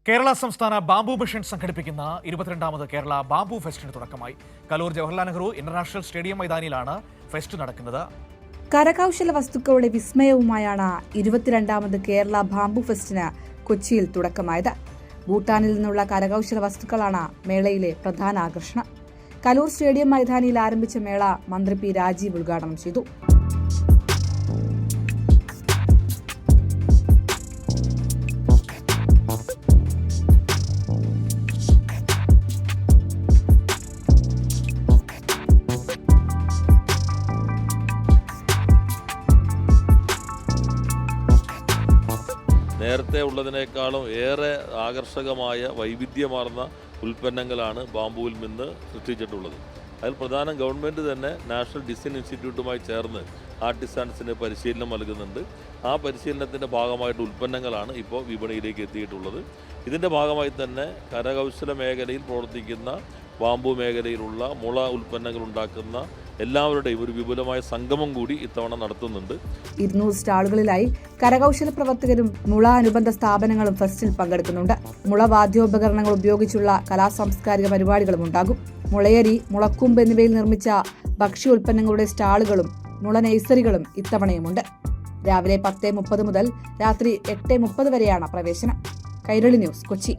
കേരള സംസ്ഥാന bamboo mission സംഘടിപ്പിക്കുന്ന 22ാമത് Kerala bamboo ഫെസ്റ്റിന് തുടക്കമായി. കലൂർ ജവഹർലാൽ നെഹ്റു ഇന്റർനാഷണൽ സ്റ്റേഡിയം മൈതാനിയിലാണ് ഫെസ്റ്റ് നടക്കുന്നത്. കരകൗശല വസ്തുക്കളുടെ വിസ്മയവുമായാണ് 22ാമത് കേരള ബാംബു ഫെസ്റ്റിന് കൊച്ചിയിൽ തുടക്കമായത്. ഭൂട്ടാനിൽ നിന്നുള്ള കരകൗശല വസ്തുക്കളാണ് മേളയിലെ പ്രധാന ആകർഷണം. കലൂർ സ്റ്റേഡിയം മൈതാനിയിൽ ആരംഭിച്ച മേള മന്ത്രി പി രാജീവ് ഉദ്ഘാടനം ചെയ്തു. നേരത്തെ ഉള്ളതിനേക്കാളും ഏറെ ആകർഷകമായ വൈവിധ്യമാർന്ന ഉൽപ്പന്നങ്ങളാണ് ബാംബുവിൽ നിന്ന് സൃഷ്ടിച്ചിട്ടുള്ളത്. അതിൽ പ്രധാനം ഗവൺമെൻറ് തന്നെ നാഷണൽ ഡിസൈൻ ഇൻസ്റ്റിറ്റ്യൂട്ടുമായി ചേർന്ന് ആർട്ടിസാൻസിന് പരിശീലനം നൽകുന്നുണ്ട്. ആ പരിശീലനത്തിൻ്റെ ഭാഗമായിട്ട് ഉൽപ്പന്നങ്ങളാണ് ഇപ്പോൾ വിപണിയിലേക്ക് എത്തിയിട്ടുള്ളത്. ഇതിൻ്റെ ഭാഗമായി തന്നെ കരകൗശല മേഖലയിൽ പ്രവർത്തിക്കുന്ന ബാംബു മേഖലയിലുള്ള മുള ഉൽപ്പന്നങ്ങൾ ഉണ്ടാക്കുന്ന എല്ലാവരുടെയും ഒരു വിപുലമായ സംഗമം കൂടി ഇത്തവണ നടത്തുന്നുണ്ട്. 200 സ്റ്റാളുകളിലായി കരകൗശല പ്രവർത്തകരും മുള അനുബന്ധ സ്ഥാപനങ്ങളും ഫെസ്റ്റിൽ പങ്കെടുക്കുന്നുണ്ട്. മുള വാദ്യോപകരണങ്ങൾ ഉപയോഗിച്ചുള്ള കലാസാംസ്കാരിക പരിപാടികളും ഉണ്ടാകും. മുളയരി, മുളക്കൂമ്പ് എന്നിവയിൽ നിർമ്മിച്ച ഭക്ഷ്യോൽപ്പന്നങ്ങളുടെ സ്റ്റാളുകളും മുള നഴ്സറികളും ഇത്തവണയുമുണ്ട്. രാവിലെ 10:30 മുതൽ രാത്രി 8:30 വരെയാണ് പ്രവേശനം. കൈരളി ന്യൂസ്, കൊച്ചി.